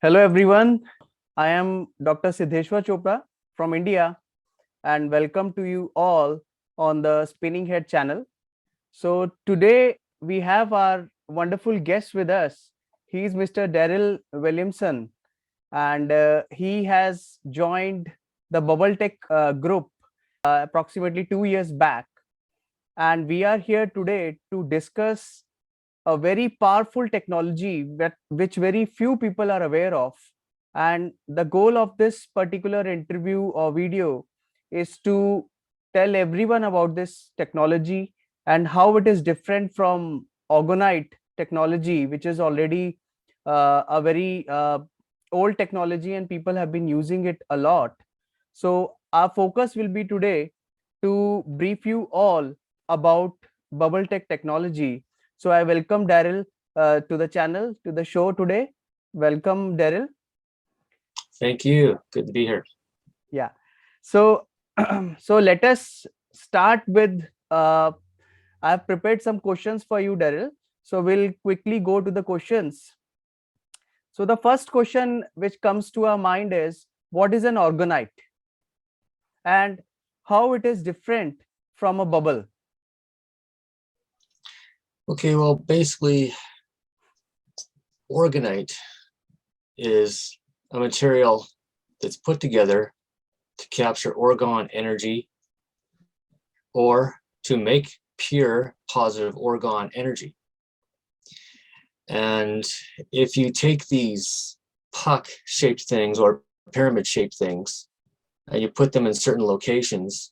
Hello everyone, I am Dr. Siddheshwar Chopra from India and welcome to you all on the Spinning Head channel. So today we have our wonderful guest with us. He is Mr. Daryl Williamson and he has joined the BubbleTECH group approximately 2 years back. And we are here today to discuss a very powerful technology which very few people are aware of. And the goal of this particular interview or video is to tell everyone about this technology and how it is different from Orgonite technology, which is already a very old technology and people have been using it a lot. So our focus will be today to brief you all about BubbleTECH technology. So I welcome Daryl to the channel, to the show today. Welcome, Daryl. Thank you. Good to be here. Yeah. So, so let us start with. I have prepared some questions for you, Daryl. So we'll quickly go to the questions. So the first question which comes to our mind is, what is an orgonite, and how it is different from a bubble? Okay, well, basically, Orgonite is a material that's put together to capture orgone energy or to make pure positive orgone energy. And if you take these puck-shaped things or pyramid-shaped things and you put them in certain locations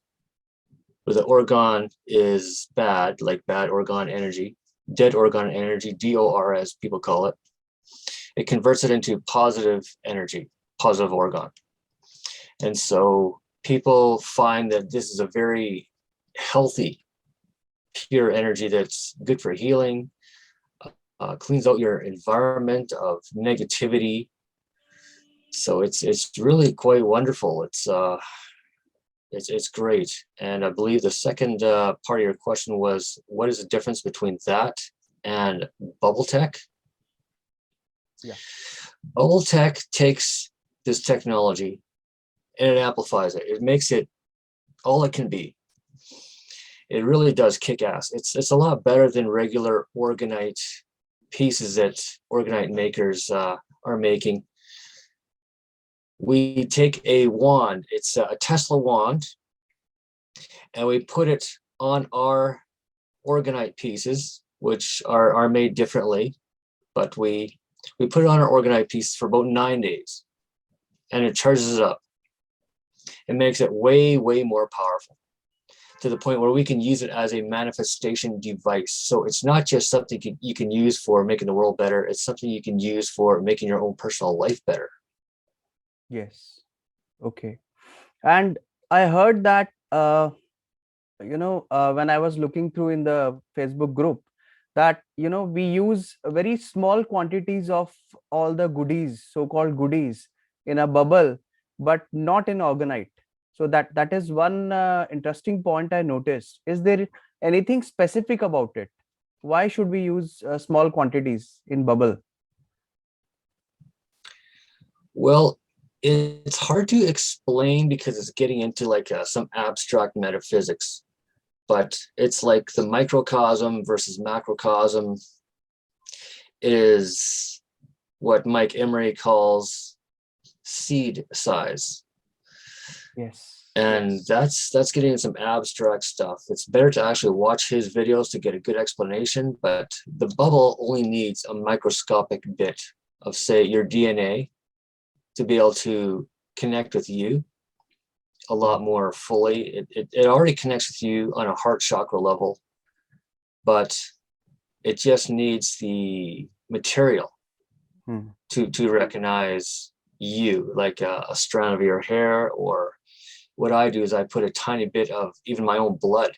where the orgone is bad, like bad orgone energy, dead orgone energy, DOR as people call it, it converts it into positive energy, positive orgone. And so people find that this is a very healthy, pure energy that's good for healing, cleans out your environment of negativity. So it's really quite wonderful. It's great. And I believe the second part of your question was, what is the difference between that and BubbleTECH? Yeah. BubbleTECH takes this technology and it amplifies it. It makes it all it can be. It really does kick ass. It's a lot better than regular Orgonite pieces that Orgonite makers are making. We take a wand, it's a Tesla wand, and we put it on our Orgonite pieces, which are made differently, but we put it on our Orgonite pieces for about 9 days, and it charges it up. It makes it way, way more powerful to the point where we can use it as a manifestation device. So it's not just something you can use for making the world better, it's something you can use for making your own personal life better. Yes. Okay. And I heard that when I was looking through in the Facebook group, that we use very small quantities of all the goodies, so-called goodies, in a bubble, but not in orgonite. So that is one interesting point I noticed. Is there anything specific about it? Why should we use small quantities in bubble? Well, it's hard to explain because it's getting into like some abstract metaphysics, but it's like the microcosm versus macrocosm is what Mike Emery calls seed size. Yes. And that's getting into some abstract stuff. It's better to actually watch his videos to get a good explanation, but the bubble only needs a microscopic bit of, say, your DNA to be able to connect with you a lot more fully. It already connects with you on a heart chakra level, but it just needs the material to recognize you, like a strand of your hair. Or what I do is I put a tiny bit of even my own blood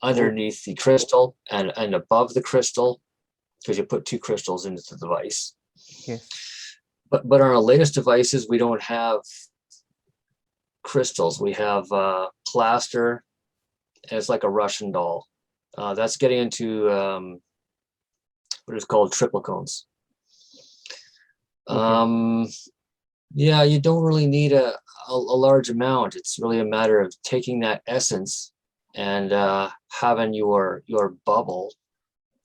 underneath the crystal and above the crystal, because you put 2 crystals into the device. Yes. But on our latest devices, we don't have crystals. We have plaster, and it's like a Russian doll. That's getting into what is called triple cones. Okay. Yeah, you don't really need a large amount. It's really a matter of taking that essence and having your bubble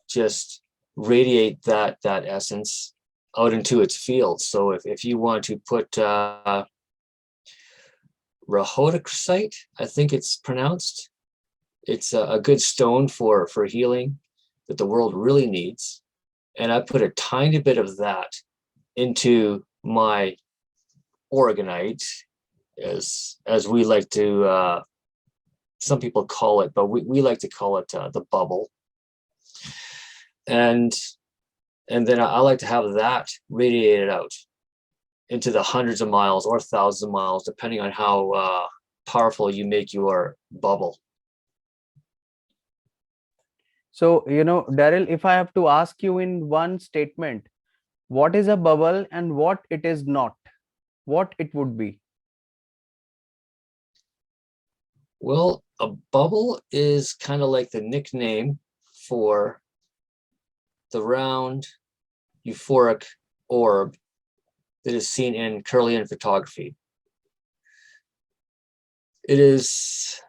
just radiate that essence out into its field. So if you want to put rhodochrosite, I think it's pronounced, it's a good stone for healing that the world really needs. And I put a tiny bit of that into my Orgonite, as we like to, some people call it, but we like to call it the bubble. And then I like to have that radiated out into the hundreds of miles or thousands of miles, depending on how powerful you make your bubble. So, Daryl, if I have to ask you in one statement, what is a bubble and what it is not, what it would be? Well, a bubble is kind of like the nickname for the round euphoric orb that is seen in Kirlian photography. It is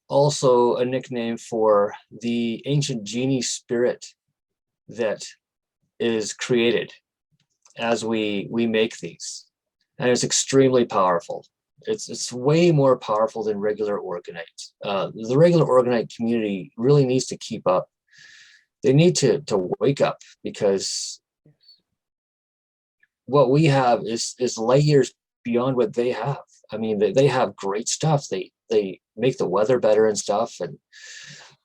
also a nickname for the ancient genie spirit that is created as we make these, and it's extremely powerful. It's way more powerful than regular Orgonite. The regular Orgonite community really needs to keep up. They need to wake up, because what we have is light years beyond what they have. I mean, they have great stuff. They make the weather better and stuff,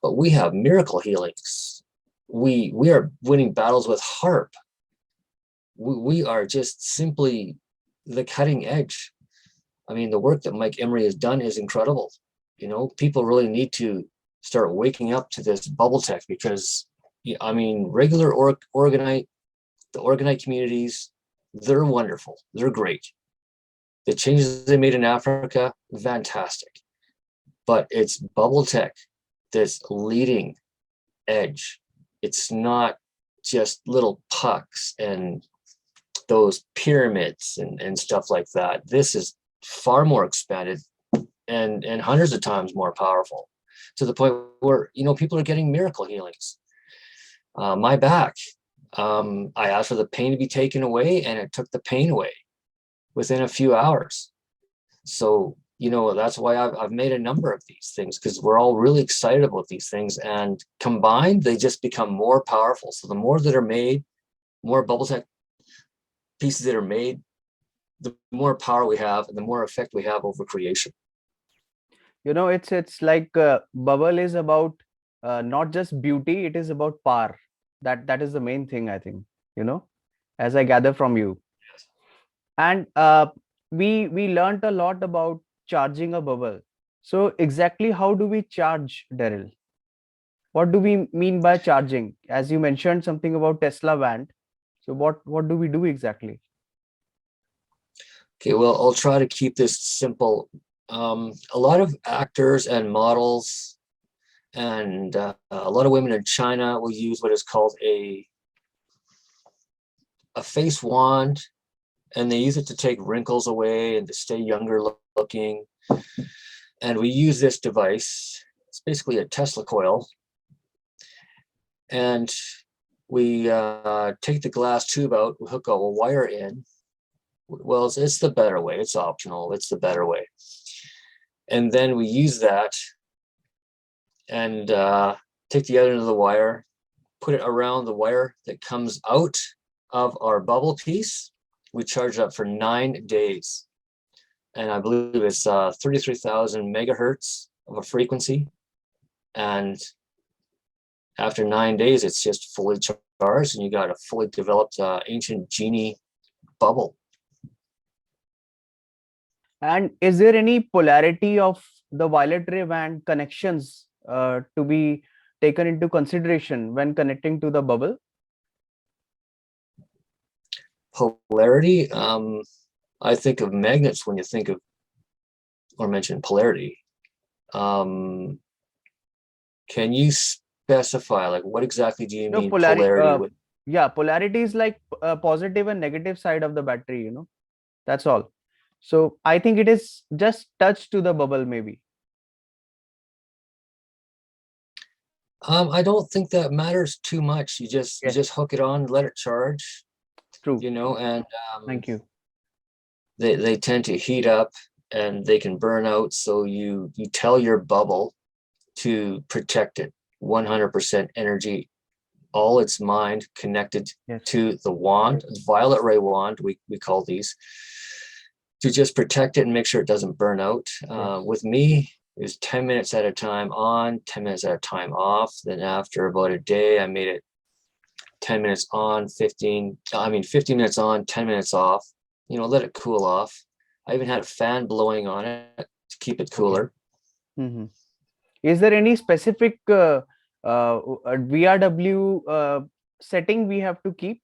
but we have miracle healings. We are winning battles with harp. We are just simply the cutting edge. I mean, the work that Mike Emery has done is incredible. People really need to start waking up to this BubbleTECH, because I mean, regular Orgonite, the Orgonite communities, they're wonderful. They're great. The changes they made in Africa, fantastic. But it's BubbleTECH that's leading edge. It's not just little pucks and those pyramids and stuff like that. This is far more expanded and hundreds of times more powerful, to the point where people are getting miracle healings. My back, I asked for the pain to be taken away, and it took the pain away within a few hours. So that's why I've made a number of these things, because we're all really excited about these things, and combined they just become more powerful. So the more that are made, more BubbleTECH pieces that are made, the more power we have and the more effect we have over creation. It's like bubble is about not just beauty, it is about power. That is the main thing, I think, as I gather from you. And we learned a lot about charging a bubble. So exactly how do we charge, Daryl? What do we mean by charging? As you mentioned something about Tesla wand. So what do we do exactly? Okay, well, I'll try to keep this simple. A lot of actors and models and a lot of women in China will use what is called a face wand, and they use it to take wrinkles away and to stay younger looking. And we use this device. It's basically a Tesla coil, and we take the glass tube out, we hook a wire in. Well, it's the better way. It's optional. It's the better way. And then we use that and take the other end of the wire, put it around the wire that comes out of our bubble piece. We charge it up for 9 days. And I believe it's 33,000 megahertz of a frequency. And after 9 days, it's just fully charged, and you got a fully developed ancient genie bubble. And is there any polarity of the violet ray band connections to be taken into consideration when connecting to the bubble? Polarity, I think of magnets when you think of or mention polarity. Can you specify, like, what exactly do you No, mean polarity with? Yeah, polarity is like positive and negative side of the battery, you know. That's all. So I think it is just touch to the bubble, maybe. I don't think that matters too much. You Yes, just hook it on, let it charge, true. you know, and Thank you. they tend to heat up and they can burn out. So you tell your bubble to protect it. 100% energy, all its mind connected Yes. to the wand, violet ray wand, we call these, to just protect it and make sure it doesn't burn out. Yes. With me, it was 10 minutes at a time on, 10 minutes at a time off. Then after about a day, I made it 10 minutes on, 15 minutes on, 10 minutes off, you know, let it cool off. I even had a fan blowing on it to keep it Okay. cooler. Hmm. Is there any specific VRW setting we have to keep?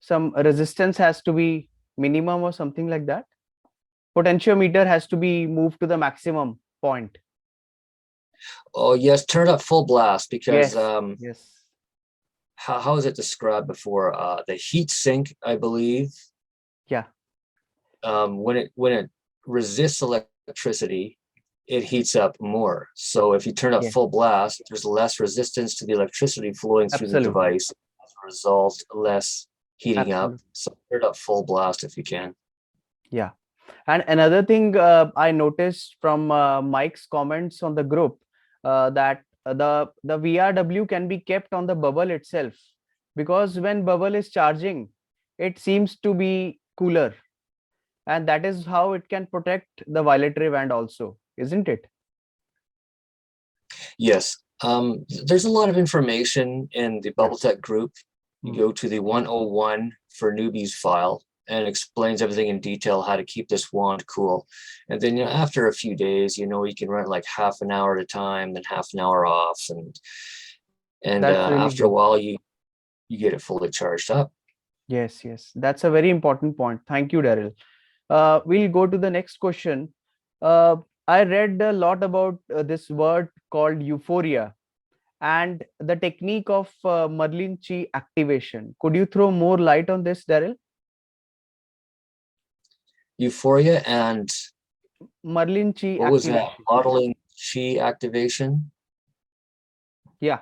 Some resistance has to be minimum or something like that? Potentiometer has to be moved to the maximum point. Oh, yes, turn up full blast because Yes. Yes. how is it described before? The heat sink, I believe, Yeah. when it resists electricity, it heats up more. So if you turn up Yes. full blast, there's less resistance to the electricity flowing through the Absolutely. device. As a result, less heating up. Absolutely. So turn up full blast if you can. Yeah. And another thing I noticed from Mike's comments on the group, that the VRW can be kept on the bubble itself, because when bubble is charging, it seems to be cooler, and that is how it can protect the violet ray band also, isn't it? Yes. There's a lot of information in the Yeah. BubbleTECH group. You Hmm. go to the 101 for newbies file and explains everything in detail how to keep this wand cool. And then, you know, after a few days, you know, you can run like half an hour at a time, then half an hour off, and That's really after a good. while, you get it fully charged up. Yes, yes, that's a very important point. Thank you, Daryl. We'll go to the next question. Uh, I read a lot about this word called euphoria and the technique of Merlin Chi activation. Could you throw more light on this, Daryl? Euphoria and Merlin Chi what was that? activation. Modeling chi activation. Yeah.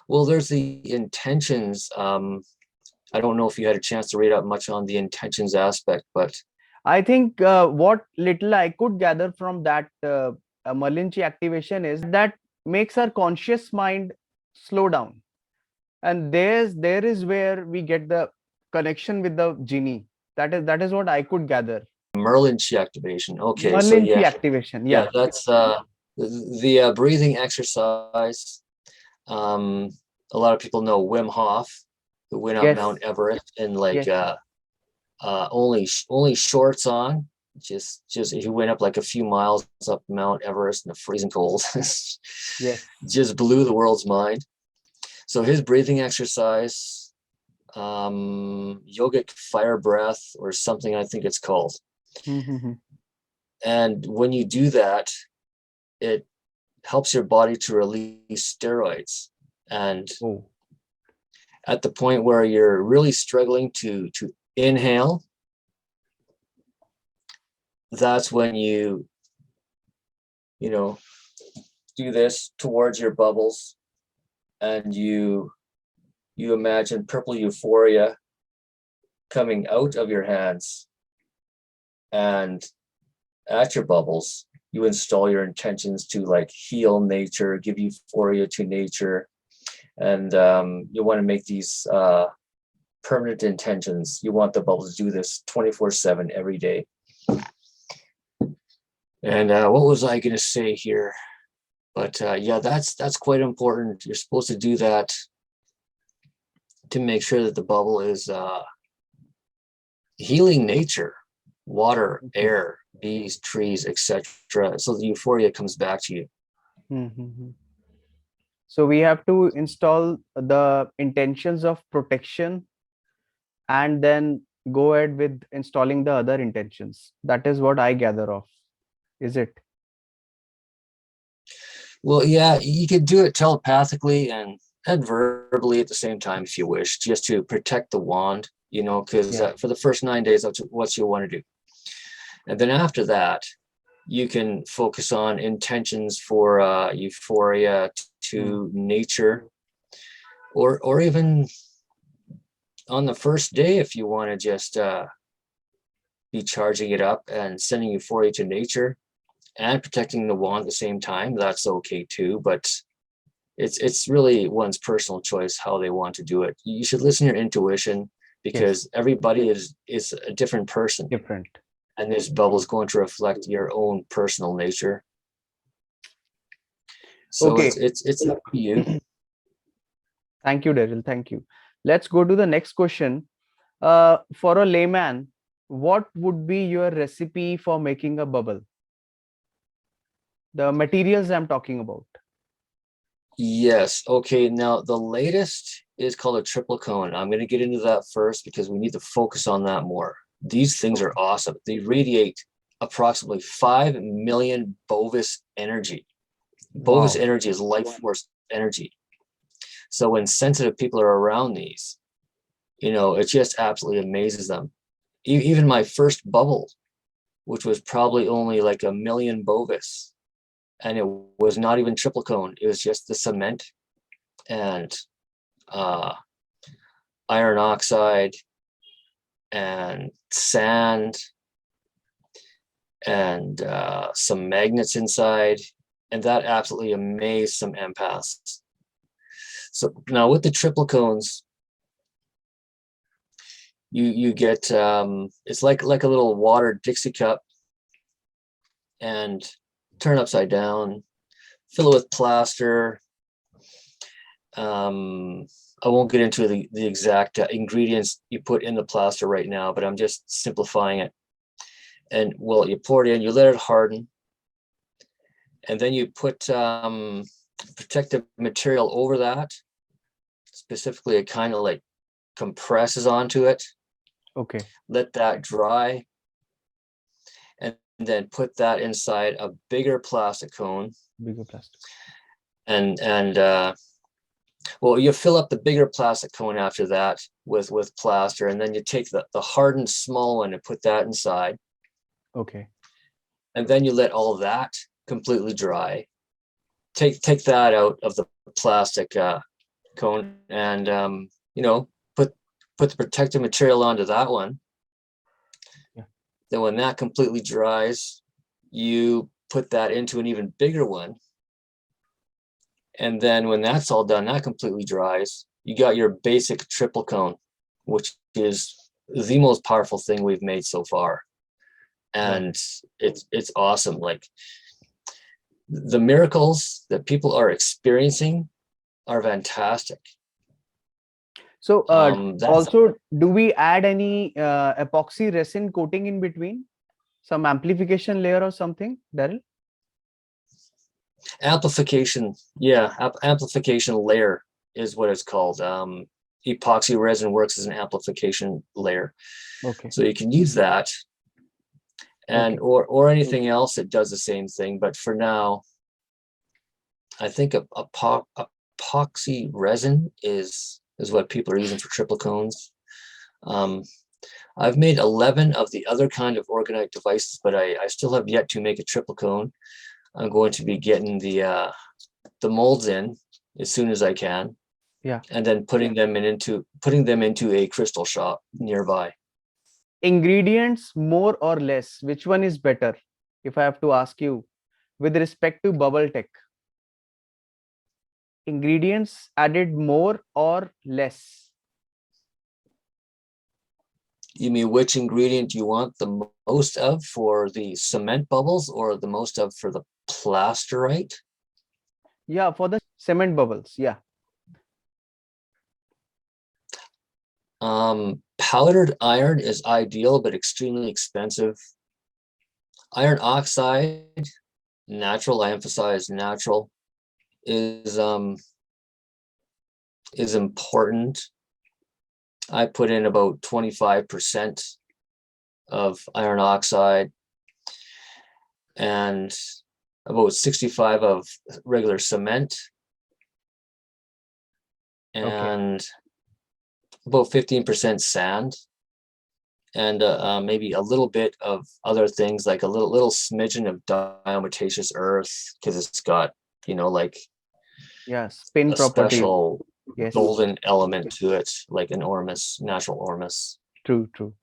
Well, there's the intentions. I don't know if you had a chance to read up much on the intentions aspect, but I think what little I could gather from that Merlin Chi activation is that makes our conscious mind slow down. And there is where we get the connection with the genie. That is what I could gather. Merlin chi activation. Okay, so Merlin Chi yeah, activation. yeah, Yeah. that's the breathing exercise. Um, a lot of people know Wim Hof, who went up Yes. Mount Everest in like Yes. only shorts on. Just he went up like a few miles up Mount Everest in the freezing cold. Yes. Just blew the world's mind. So his breathing exercise, yogic fire breath or something, I think it's called. Mm-hmm. And when you do that, it helps your body to release steroids. And Oh. at the point where you're really struggling to inhale, that's when you know do this towards your bubbles, and you imagine purple euphoria coming out of your hands, and at your bubbles you install your intentions to like heal nature, give euphoria to nature, and you want to make these permanent intentions. You want the bubbles to do this 24/7 every day. And what was I going to say here? But yeah, that's quite important. You're supposed to do that to make sure that the bubble is healing nature, water, Okay. air, bees, trees, etc. So the euphoria comes back to you. Mm-hmm. So we have to install the intentions of protection and then go ahead with installing the other intentions. That is what I gather of. Is it? Well, yeah, you could do it telepathically and verbally at the same time if you wish, just to protect the wand, because Yeah. for the first 9 days, that's what you'll want to do. And then after that, you can focus on intentions for euphoria Hmm. to nature, or even on the first day, if you want to just be charging it up and sending euphoria to nature and protecting the wand at the same time, that's okay too. But it's really one's personal choice how they want to do it. You should listen to your intuition, Yes. because everybody is a different person, Different. and this bubble is going to reflect your own personal nature. So Okay. it's up to you. Thank you, Daryl. Thank you. Let's go to the next question. For a layman, what would be your recipe for making a bubble? The materials I'm talking about. Yes. Okay. Now the latest is called a triple cone. I'm going to get into that first because we need to focus on that more. These things are Okay. awesome. They radiate approximately 5 million Bovis energy. Bovis Wow. energy is life force energy. So when sensitive people are around these, it just absolutely amazes them. Even my first bubble, which was probably only like a million Bovis, and it was not even triple cone. It was just the cement and uh, iron oxide and sand and some magnets inside. And that absolutely amazed some empaths. So now with the triple cones, you get it's like a little water Dixie cup, and turn upside down, fill it with plaster. I won't get into the exact ingredients you put in the plaster right now, but I'm just simplifying it. And well, you pour it in, you let it harden, and then you put protective material over that. Specifically, it kind of like compresses onto it. Okay. Let that dry, and then put that inside a bigger plastic cone. Bigger plastic. And well, you fill up the bigger plastic cone after that with plaster, and then you take the hardened small one and put that inside, Okay. and then you let all of that completely dry. Take that out of the plastic cone, and put the protective material onto that one. Yeah. Then when that completely dries, you put that into an even bigger one. And then when that's all done, that completely dries, you got your basic triple cone, which is the most powerful thing we've made so far. Right. And it's awesome. Like, the miracles that people are experiencing are fantastic. So, That's also, do we add any epoxy resin coating in between? Some amplification layer or something, Daryl? amplification. Yeah, amplification layer is what it's called. Epoxy resin works as an amplification layer, Okay. so you can use that, and Okay. or anything else that does the same thing. But for now, I think epoxy resin is what people are using for triple cones. Um, I've made 11 of the other kind of Orgonite devices, but I still have yet to make a triple cone. I'm going to be getting the molds in as soon as I can, Yeah. and then putting them into a crystal shop nearby. Ingredients more or less, which one is better? If I have to ask you, with respect to BubbleTECH, ingredients added more or less? You mean which ingredient you want the most of for the cement bubbles, or the most of for the plasterite? Yeah, for the cement bubbles. Yeah. Powdered iron is ideal, but extremely expensive. Iron oxide, natural, I emphasize natural, is important. I put in about 25% of iron oxide, and about 65 of regular cement, Okay. and about 15% sand, and maybe a little bit of other things, like a little smidgen of diatomaceous earth, because it's got, like Yeah, spin a properties. special Yes, golden element to it, like an ormus, natural ormus. true, true.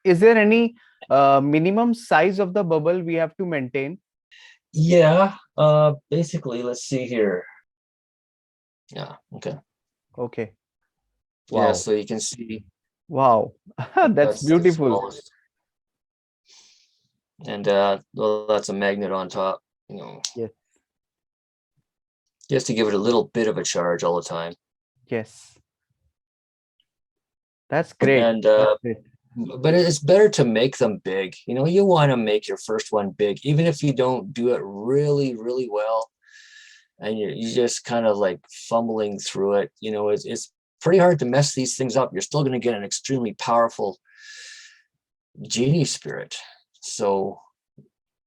Is there any minimum size of the bubble we have to maintain? Yeah, basically, let's see here. Yeah, okay. Okay. Yeah, Wow. so you can see Wow. That's that's the beautiful. smallest. And well, that's a magnet on top, Yes. just to give it a little bit of a charge all the time. Yes. That's great. And That's great. but it's better to make them big. You want to make your first one big, even if you don't do it really, really well, and you just kind of like fumbling through it. It's pretty hard to mess these things up. You're still going to get an extremely powerful genie spirit. So,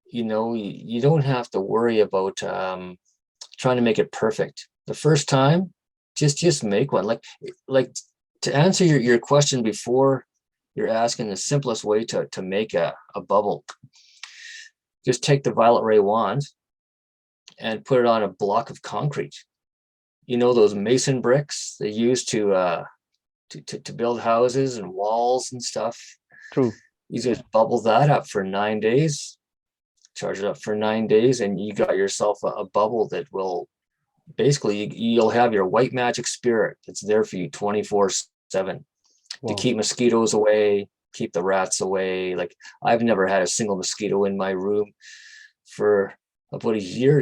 you don't have to worry about trying to make it perfect the first time. Just make one. Like to answer your question before, you're asking the simplest way to make a bubble. Just take the violet ray wand and put it on a block of concrete. Those mason bricks they use to build houses and walls and stuff. True. You just bubble that up for 9 days, charge it up for 9 days, and you got yourself a bubble that will basically, you'll have your white magic spirit that's there for you 24/7 to Wow. keep mosquitoes away, keep the rats away. Like, I've never had a single mosquito in my room for about a year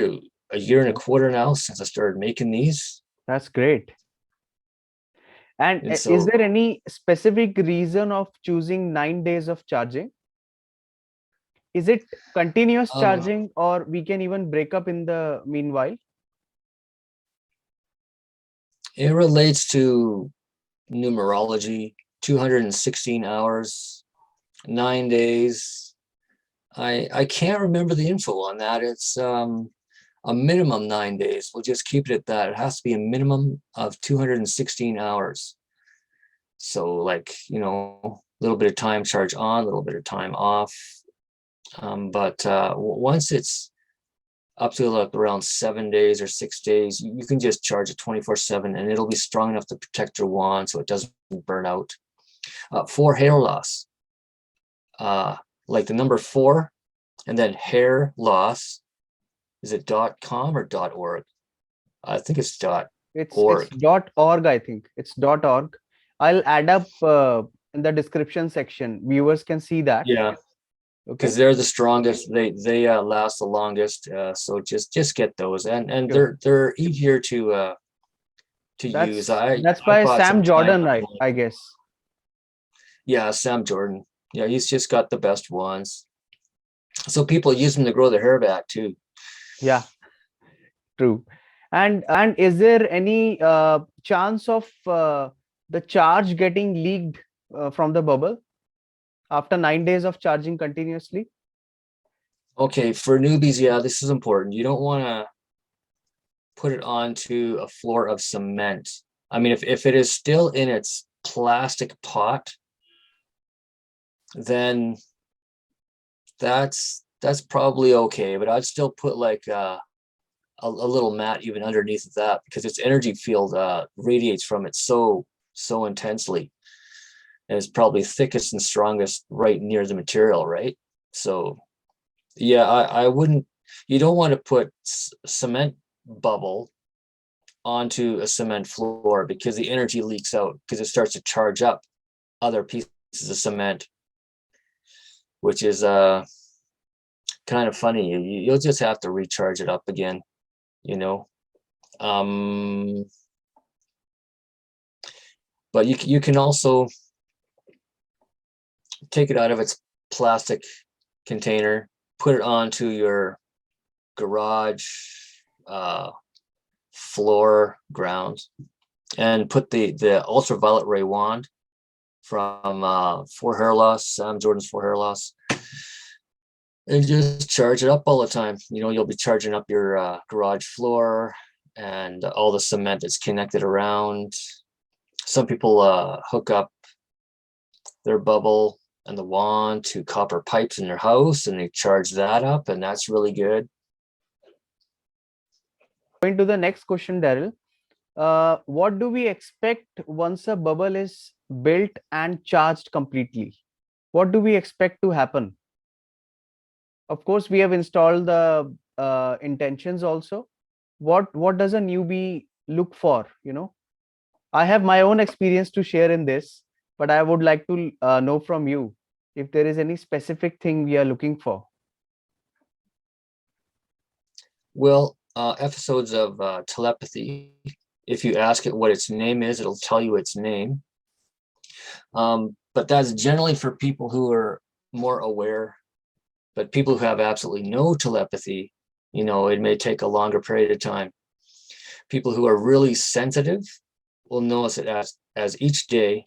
and a quarter now, since I started making these. That's great. And And is so there any specific reason of choosing 9 days of charging? Is it continuous um, charging, or we can even break up in the meanwhile? it relates to numerology, 216 hours, 9 days. I can't remember the info on that. It's a minimum 9 days. We'll just keep it at that. It has to be a minimum of 216 hours. So, like, a little bit of time charge on, a little bit of time off. But once it's up to like around 7 days or 6 days, you can just charge it 24/7, and it'll be strong enough to protect your wand so it doesn't burn out. For hair loss, like the number 4, and then hair loss. Is it .com or .org? I think it's It's .org. .org, I think. It's .org. I'll add up in the description section. Viewers can see that. Yeah, because Okay. they're the strongest. They last the longest. So just get those, and Sure. they're easier to use. That's I by bought some Sam time. Jordan, I guess. Yeah, Sam Jordan. Yeah, he's just got the best ones. So people use them to grow their hair back too. Yeah, true. And is there any chance of the charge getting leaked from the bubble after 9 days of charging continuously? Okay, for newbies, yeah, this is important. You don't want to put it onto a floor of cement. I mean, if it is still in its plastic pot, then that's probably okay. But I'd still put like a little mat even underneath of that, because its energy field radiates from it so intensely, and it's probably thickest and strongest right near the material, right? So yeah, I wouldn't. You don't want to put cement bubble onto a cement floor, because the energy leaks out, because it starts to charge up other pieces of cement, which is kind of funny. You'll just have to recharge it up again, you know. Um, but you can also take it out of its plastic container, put it onto your garage floor ground, and put the ultraviolet ray wand from For Hair Loss, Sam Jordan's For Hair Loss. and just charge it up all the time. You'll be charging up your garage floor and all the cement that's connected around. Some people hook up their bubble and the wand to copper pipes in their house, and they charge that up, and that's really good. Going to the next question, Daryl. What do we expect once a bubble is built and charged completely? What do we expect to happen? Of course, we have installed the intentions also. What does a newbie look for? I have my own experience to share in this, but I would like to know from you if there is any specific thing we are looking for. Well, episodes of telepathy, if you ask it what its name is, it'll tell you its name. But that's generally for people who are more aware. But people who have absolutely no telepathy, it may take a longer period of time. People who are really sensitive will notice it as each day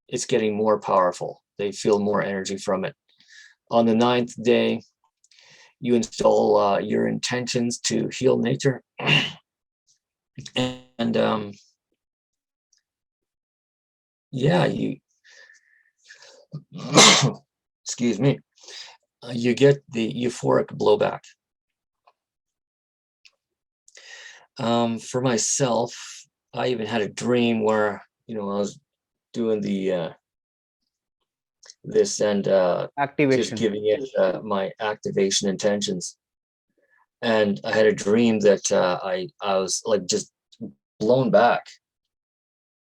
it's getting more powerful. They feel more energy from it. On the 9th day, you install your intentions to heal nature. And yeah, you excuse me, you get the euphoric blowback. For myself, I even had a dream where I was doing the this and just Activation. giving it my activation intentions, and I had a dream that I was like just blown back.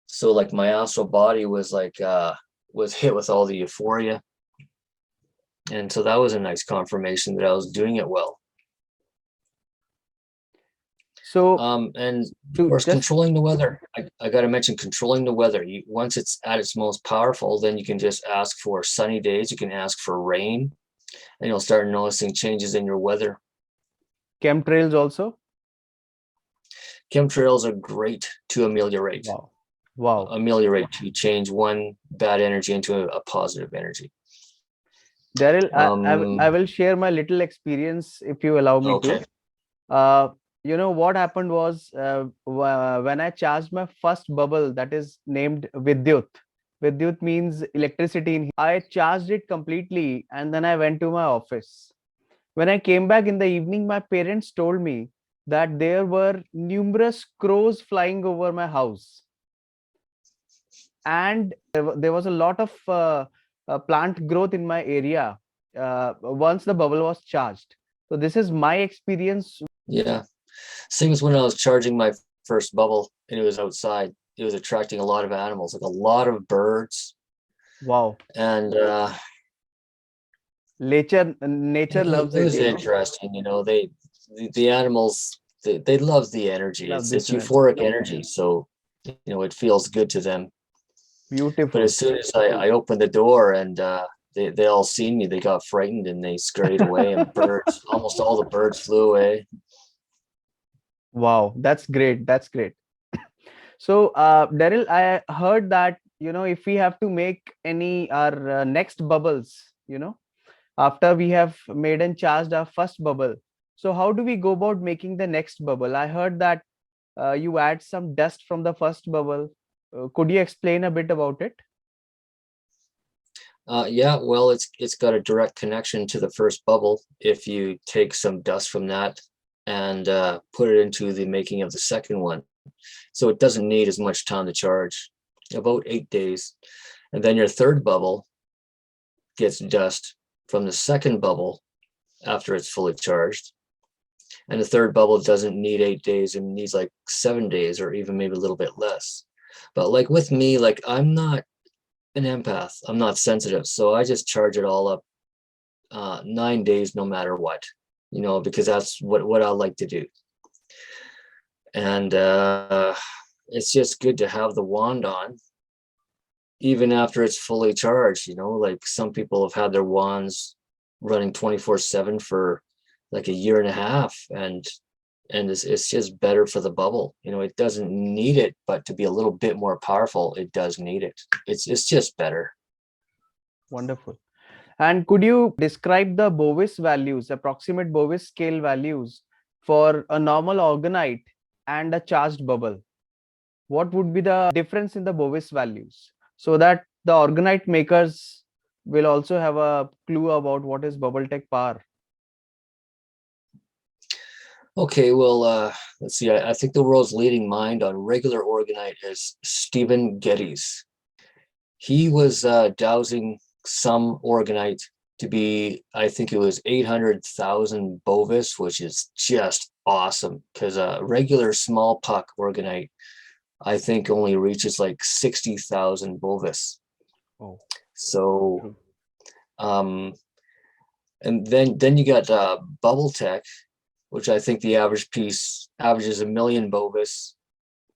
So like my astral body was like was hit with all the euphoria, and so that was a nice confirmation that I was doing it well. So And of to course, just controlling the weather. I got to mention controlling the weather. Once it's at its most powerful, then you can just ask for sunny days. You can ask for rain, and you'll start noticing changes in your weather. chemtrails also. Chemtrails are great to ameliorate. Wow. Wow. To change one bad energy into a positive energy. Daryl, I Um, will share my little experience if you allow me okay. to. What happened was when I charged my first bubble, that is named Vidyut. Vidyut means electricity. I charged it completely and then I went to my office. When I came back in the evening, my parents told me that there were numerous crows flying over my house. And there was a lot of plant growth in my area once the bubble was charged. So this is my experience. Yeah. Same as when I was charging my first bubble and it was outside. It was attracting a lot of animals, like a lot of birds. Wow. And Nature loves it it, was interesting. The animals, they love the energy. love this It's energy. euphoric energy. So, it feels good to them. But Beautiful. as soon as I opened the door and they all seen me, they got frightened and they scurried away, and almost all the birds flew away. Wow, that's great. That's great. So, Daryl, I heard that if we have to make any our next bubbles, after we have made and charged our first bubble, so how do we go about making the next bubble? I heard that you add some dust from the first bubble. Could you explain a bit about it? Yeah, well, it's got a direct connection to the first bubble. If you take some dust from that and put it into the making of the second one, so it doesn't need as much time to charge, about 8 days. And then your third bubble gets dust from the second bubble after it's fully charged. And the third bubble doesn't need 8 days and needs like 7 days or even maybe a little bit less. But like with me, like I'm not an empath, I'm not sensitive, so I just charge it all up 9 days no matter what, because that's what I like to do. And it's just good to have the wand on even after it's fully charged. Like some people have had their wands running 24/7 for like a year and a half, and it's just better for the bubble. It doesn't need it, but to be a little bit more powerful, it does need it. It's just better. Wonderful. And could you describe the Bovis values, approximate Bovis scale values for a normal orgonite and a charged bubble? What would be the difference in the Bovis values so that the orgonite makers will also have a clue about what is BubbleTECH power? Okay, well, let's see. I think the world's leading mind on regular orgonite is Stephen Geddes. He was dowsing some orgonite to be, I think it was 800,000 Bovis, which is just awesome because a regular small puck orgonite, I think, only reaches like 60,000 Bovis. Oh, So, true. um, and then you got BubbleTECH, which I think the average piece averages 1 million Bovis,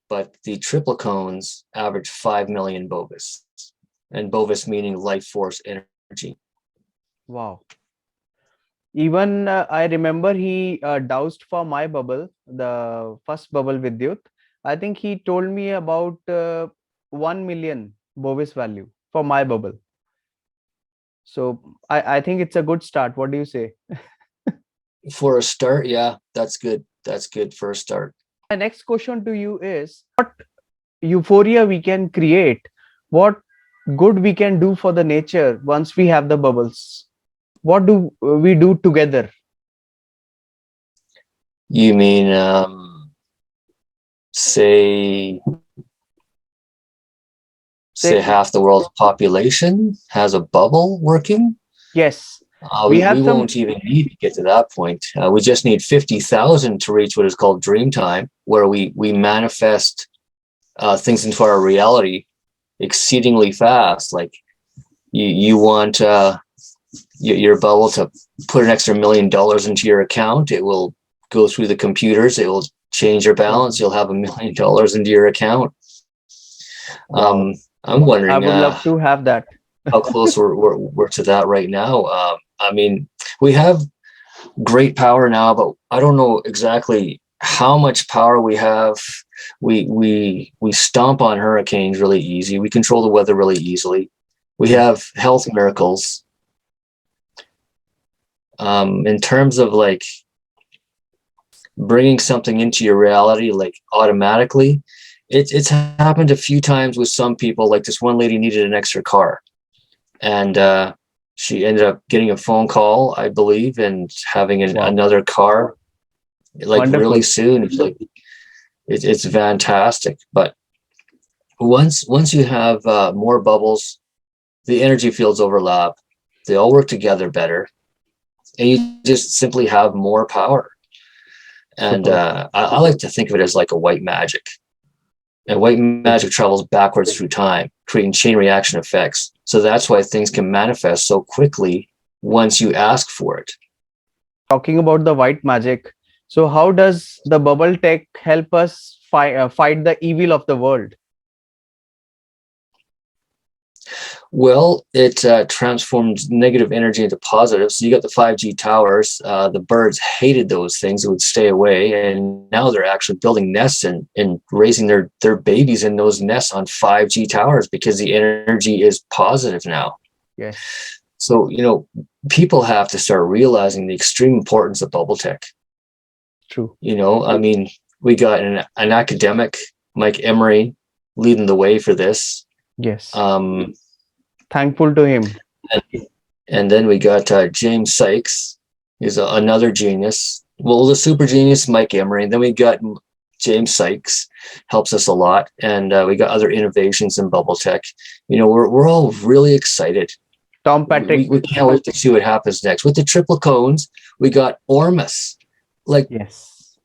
but the triple cones average 5 million Bovis, and Bovis meaning life force energy. Wow. Even I remember he doused for my bubble, the first bubble Vidyut. I think he told me about 1 million Bovis value for my bubble. So I think it's a good start. What do you say? For a start, yeah, that's good. That's good for a start. My next question to you is what euphoria we can create? What good we can do for the nature once we have the bubbles? What do we do together? You mean, say, say Say, half the world's population has a bubble working? yes, we We have some. won't even need to get to that point. We just need 50,000 to reach what is called dream time, where we manifest things into our reality exceedingly fast. Like you want your bubble to put an extra $1 million into your account. It will go through the computers. It will change your balance. Oh, You'll have $1 million into your account. wow. I'm I wondering would love to have that. how close we're to that right now. I mean, we have great power now, but I don't know exactly how much power we have. We stomp on hurricanes really easy. We control the weather really easily. We Yes, have health miracles. In terms of like bringing something into your reality, like automatically, it's happened a few times with some people. Like this one lady needed an extra car, and she ended up getting a phone call, I believe, and having wow, another car like really wonderful. soon. It's like it's fantastic. But once you have more bubbles, the energy fields overlap. They all work together better, and you just simply have more power. And Super. I like to think of it as like a white magic. And white magic travels backwards through time, creating chain reaction effects. So that's why things can manifest so quickly once you ask for it. Talking about the white magic. So, how does the bubble tech help us fight the evil of the world? Well, it transforms negative energy into positive. So you got the 5G towers. The birds hated those things; it would stay away, and now they're actually building nests and raising their babies in those nests on 5G towers because the energy is positive now. Yes, So people have to start realizing the extreme importance of bubble tech. true. I mean, we got an academic, Mike Emery, leading the way for this. Yes, Um, thankful to him. and, and then we got James Sykes, who's another genius. Well, the super genius, Mike Emery. And then we got James Sykes, helps us a lot. And we got other innovations in bubble tech. We're all really excited. Tom We, Patrick. we can't wait to see what happens next. With the triple cones, we got Ormus. Like Yes,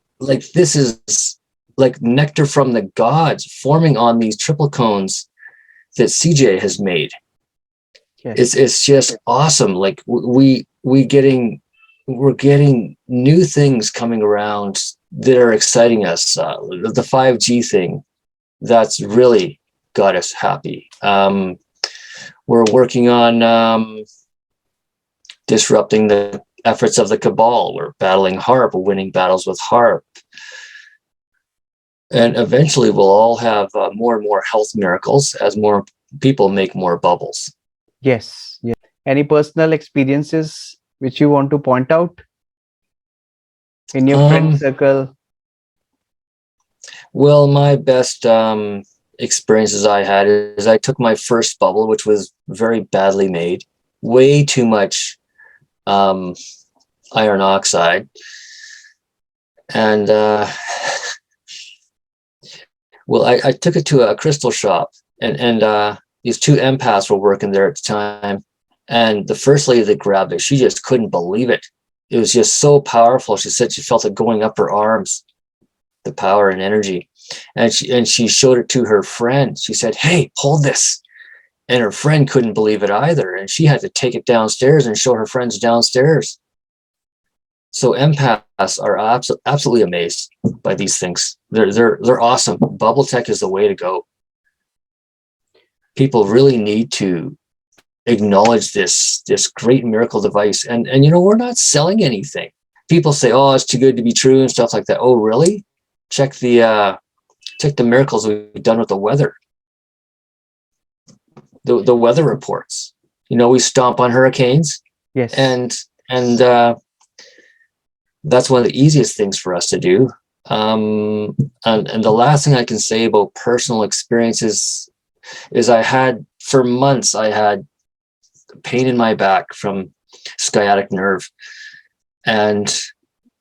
this is like nectar from the gods forming on these triple cones that CJ has made. yes, It's just awesome. Like we're getting new things coming around that are exciting us. The 5G thing, that's really got us happy. We're working on disrupting the efforts of the cabal. We're battling HARP, we're winning battles with HARP. And eventually we'll all have more and more health miracles as more people make more bubbles. yes, yes. Any personal experiences which you want to point out in your friend Um, circle? well, my best experiences I had is I took my first bubble, which was very badly made, way too much um, iron oxide, and well, I took it to a crystal shop, and these two empaths were working there at the time, and the first lady that grabbed it, she just couldn't believe it. It was just so powerful. She said she felt it going up her arms, the power and energy. And she showed it to her friend. She said, "Hey, hold this." And her friend couldn't believe it either. And she had to take it downstairs and show her friends downstairs. So empaths are absolutely amazed by these things. They're awesome. BubbleTECH is the way to go. People really need to acknowledge this great miracle device. And we're not selling anything. People say, "Oh, it's too good to be true," and stuff like that. Oh, really? Check the miracles we've done with the weather. The weather reports. We stomp on hurricanes, Yes, and that's one of the easiest things for us to do. And the last thing I can say about personal experiences is for months I had pain in my back from sciatic nerve, and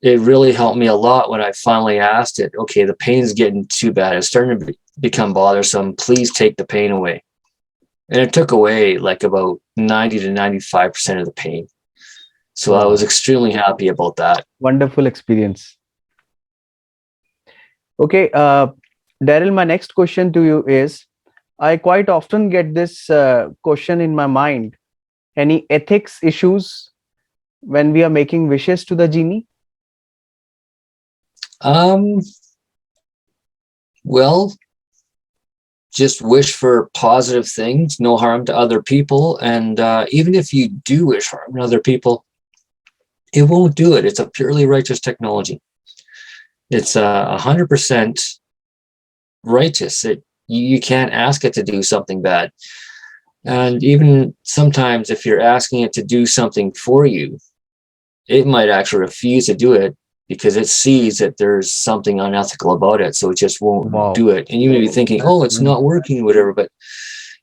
it really helped me a lot when I finally asked it, "Okay, the pain's getting too bad. It's starting to become bothersome. Please take the pain away." And it took away like about 90 to 95% of the pain. So I was wow, extremely happy about that. wonderful experience. Okay, Daryl, my next question to you is, I quite often get this question in my mind. Any ethics issues when we are making wishes to the genie? Um, well, just wish for positive things, no harm to other people. And even if you do wish harm to other people, it won't do it. It's a purely righteous technology. It's 100% righteous. You can't ask it to do something bad. And even sometimes if you're asking it to do something for you, it might actually refuse to do it because it sees that there's something unethical about it. So it just won't Wow, do it. And you may be thinking, that's "Oh, it's very not working," whatever. But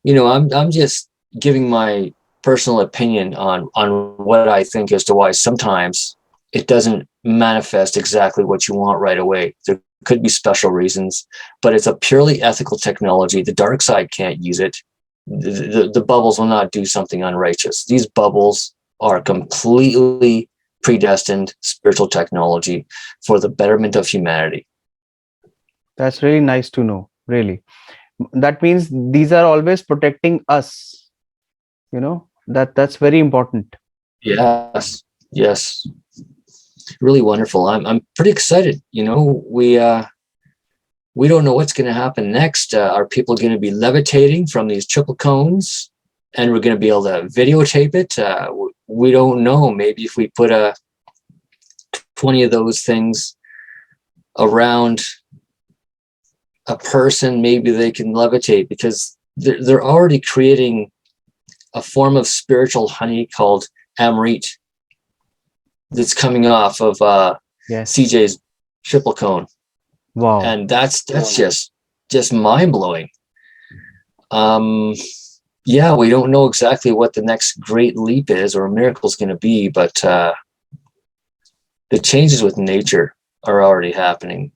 I'm just giving my personal opinion on what I think as to why sometimes it doesn't manifest exactly what you want right away. There could be special reasons, but it's a purely ethical technology. The dark side can't use it. The bubbles will not do something unrighteous. These bubbles are completely predestined spiritual technology for the betterment of humanity. that's really nice to know. Really, that means these are always protecting us. That's very important. Yes, yes, really wonderful. I'm pretty excited. We don't know what's going to happen next. Are people going to be levitating from these triple cones, and we're going to be able to videotape it? We don't know. Maybe if we put 20 of those things around a person, maybe they can levitate, because they're already creating a form of spiritual honey called Emery that's coming off of Yes. CJ's triple cone, Wow. and that's just mind blowing. Um, yeah, we don't know exactly what the next great leap is or miracle is going to be, but the changes with nature are already happening.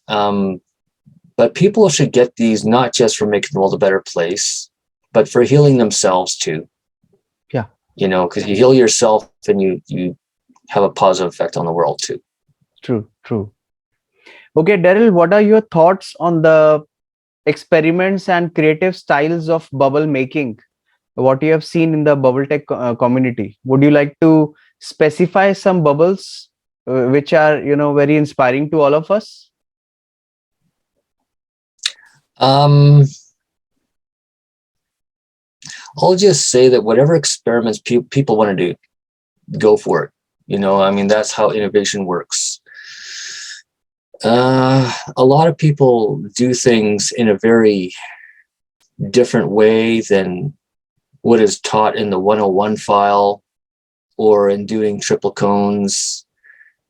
Um, but people should get these not just for making the world a better place, but for healing themselves too. Yeah. Because you heal yourself and you have a positive effect on the world too. True. True. Okay, Daryl, what are your thoughts on the experiments and creative styles of bubble making? What you have seen in the BubbleTECH community? Would you like to specify some bubbles which are very inspiring to all of us? Um, I'll just say that whatever experiments people want to do, go for it. I mean, that's how innovation works. A lot of people do things in a very different way than what is taught in the 101 file or in doing triple cones,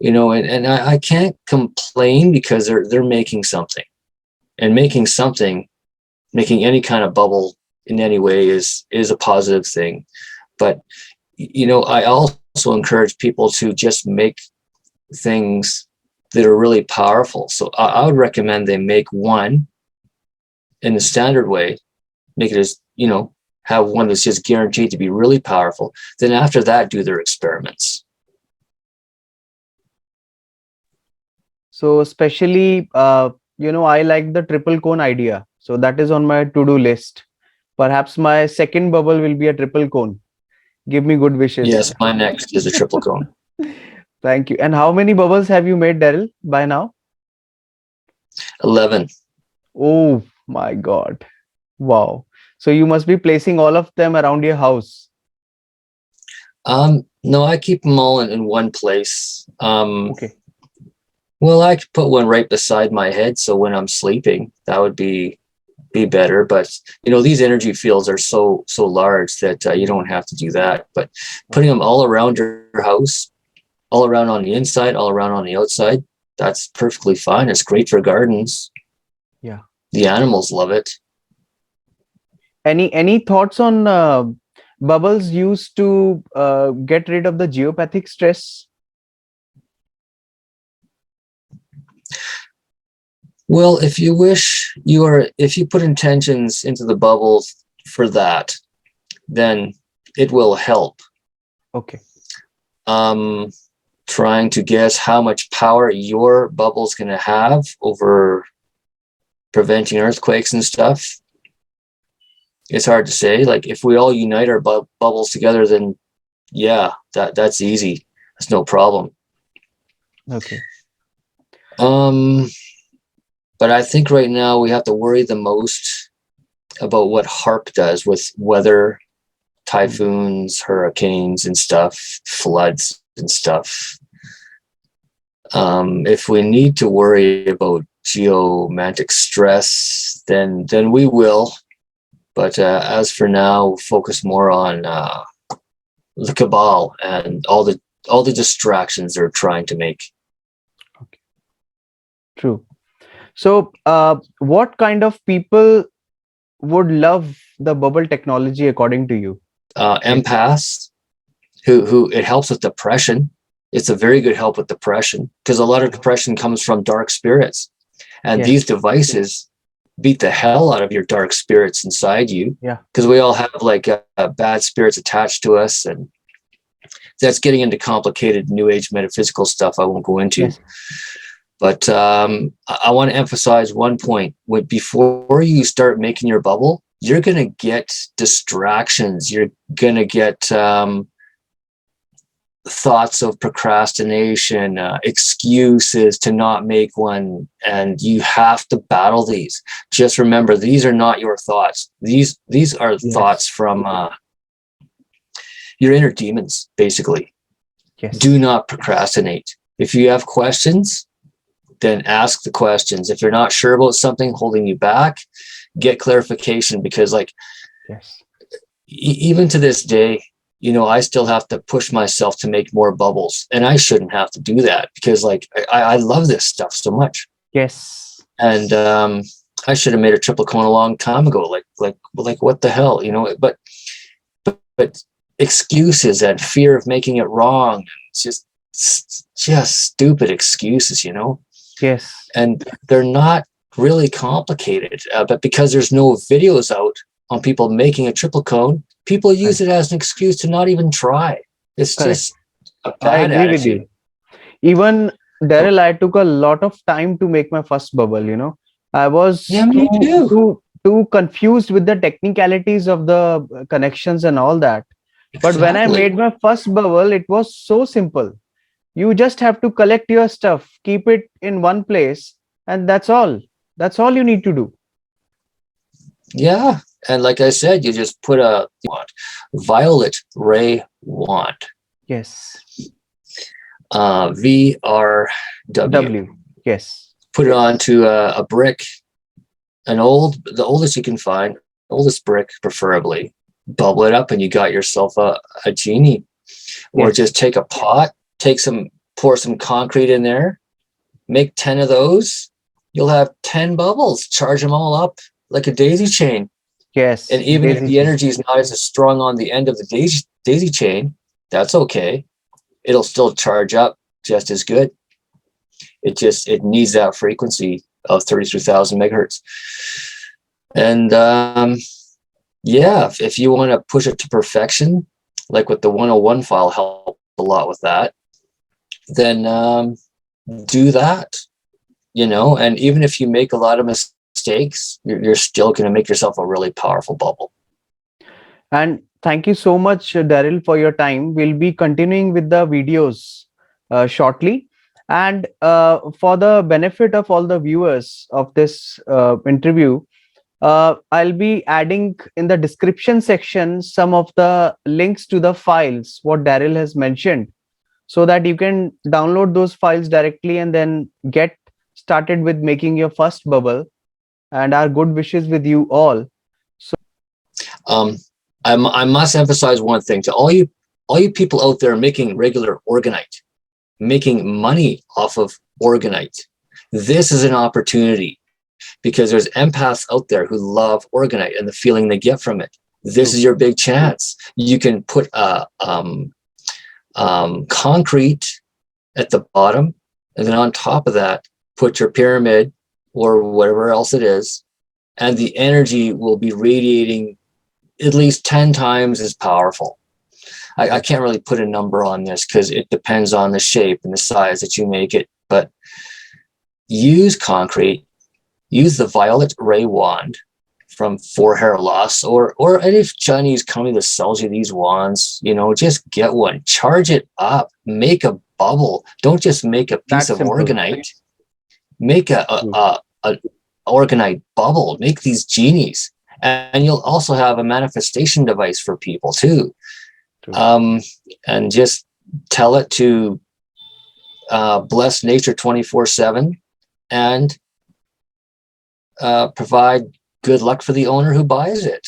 and I can't complain because they're making something, and making any kind of bubble in any way is a positive thing. But I also encourage people to just make things that are really powerful. So I would recommend they make one in the standard way, make it as, have one that's just guaranteed to be really powerful. Then after that, do their experiments. So especially, I like the triple cone idea. So that is on my to-do list. Perhaps my second bubble will be a triple cone. Give me good wishes. Yes, my next is a triple cone. Thank you. And how many bubbles have you made, Daryl, by now? 11. Oh my God. Wow. So you must be placing all of them around your house. No, I keep them all in one place. Okay. Well, I could put one right beside my head, so when I'm sleeping, that would be better. But these energy fields are so large that you don't have to do that. But putting them all around your house, all around on the inside, all around on the outside, that's perfectly fine. It's great for gardens. Yeah. The animals love it. Any thoughts on bubbles used to get rid of the geopathic stress? Well, if you wish, if you put intentions into the bubbles for that, then it will help. Okay. Trying to guess how much power your bubble's going to have over preventing earthquakes and stuff. It's hard to say. Like, if we all unite our bubbles together, then yeah, that's easy. That's no problem. Okay. But I think right now we have to worry the most about what HARP does with weather, typhoons, hurricanes and stuff, floods and stuff. If we need to worry about geomantic stress, then we will. But as for now, focus more on the cabal and all the distractions they're trying to make. Okay. True. So, what kind of people would love the bubble technology according to you? Empaths, who it helps with depression. It's a very good help with depression because a lot of depression comes from dark spirits, and Yes. these devices beat the hell out of your dark spirits inside you. Yeah. Because we all have like bad spirits attached to us, and that's getting into complicated New Age metaphysical stuff I won't go into. Yes. But I want to emphasize one point. Before you start making your bubble, you're going to get distractions. You're going to get thoughts of procrastination, excuses to not make one, and you have to battle these. Just remember, these are not your thoughts. These are thoughts from your inner demons, basically. Yes. Do not procrastinate. If you have questions, then ask the questions. If you're not sure about something holding you back, get clarification, because even to this day, I still have to push myself to make more bubbles, and I shouldn't have to do that because I love this stuff so much. Yes. And I should have made a triple cone a long time ago. Like what the hell, but excuses and fear of making it wrong. It's just stupid excuses, Yes. And they're not really complicated, but because there's no videos out on people making a triple cone, people use it as an excuse to not even try. It's just a bad I agree attitude. with you. Even Daryl, I took a lot of time to make my first bubble. I was too confused with the technicalities of the connections and all that. But when I made my first bubble, it was so simple. You just have to collect your stuff, keep it in one place, and that's all. That's all you need to do. Yeah. And like I said, you just put a violet ray wand. Yes. VRW. Yes. Put it onto a brick, the oldest you can find, oldest brick preferably. bubble it up, and you got yourself a genie. Or Yes. just take a pot, pour some concrete in there, make 10 of those. You'll have 10 bubbles, charge them all up like a daisy chain. And Yes. even if Daisy the chain. energy is not as strong on the end of the daisy chain, that's okay. It'll still charge up just as good. It needs that frequency of 33,000 megahertz. And yeah, if you want to push it to perfection, like with the 101 file help a lot with that, then do that, and even if you make a lot of mistakes, you're still going to make yourself a really powerful bubble. And thank you so much, Daryl, for your time. We'll be continuing with the videos shortly. And for the benefit of all the viewers of this interview, I'll be adding in the description section some of the links to the files, what Daryl has mentioned, so that you can download those files directly and then get started with making your first bubble. And our good wishes with you all. um, I must emphasize one thing to all you people out there making regular Orgonite, making money off of Orgonite. This is an opportunity, because there's empaths out there who love Orgonite and the feeling they get from it. This is your big chance. You can put concrete at the bottom, and then on top of that, put your pyramid or whatever else it is, and the energy will be radiating at least 10 times as powerful. I can't really put a number on this because it depends on the shape and the size that you make it, but use concrete, use the violet ray wand from For Hair Loss, or any Chinese company that sells you these wands, just get one, charge it up, make a bubble. Don't just make a piece That's of simple. Orgonite, make a Orgonite bubble, make these genies. And you'll also have a manifestation device for people too. And just tell it to bless nature 24/7 and provide good luck for the owner who buys it.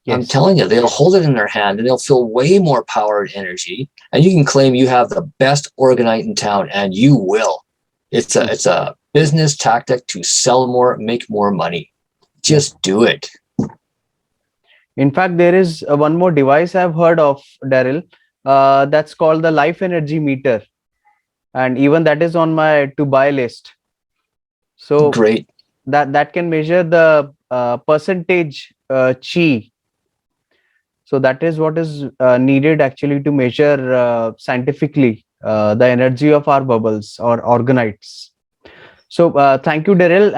Yes. I'm telling you, they'll hold it in their hand and they'll feel way more power and energy. And you can claim you have the best Orgonite in town, and you will. It's a business tactic to sell more, make more money. Just do it. In fact, there is one more device I've heard of, Daryl, that's called the life energy meter. And even that is on my to buy list. So great. That can measure the percentage chi. So that is what is needed actually to measure scientifically the energy of our bubbles or Orgonites. So thank you, Daryl.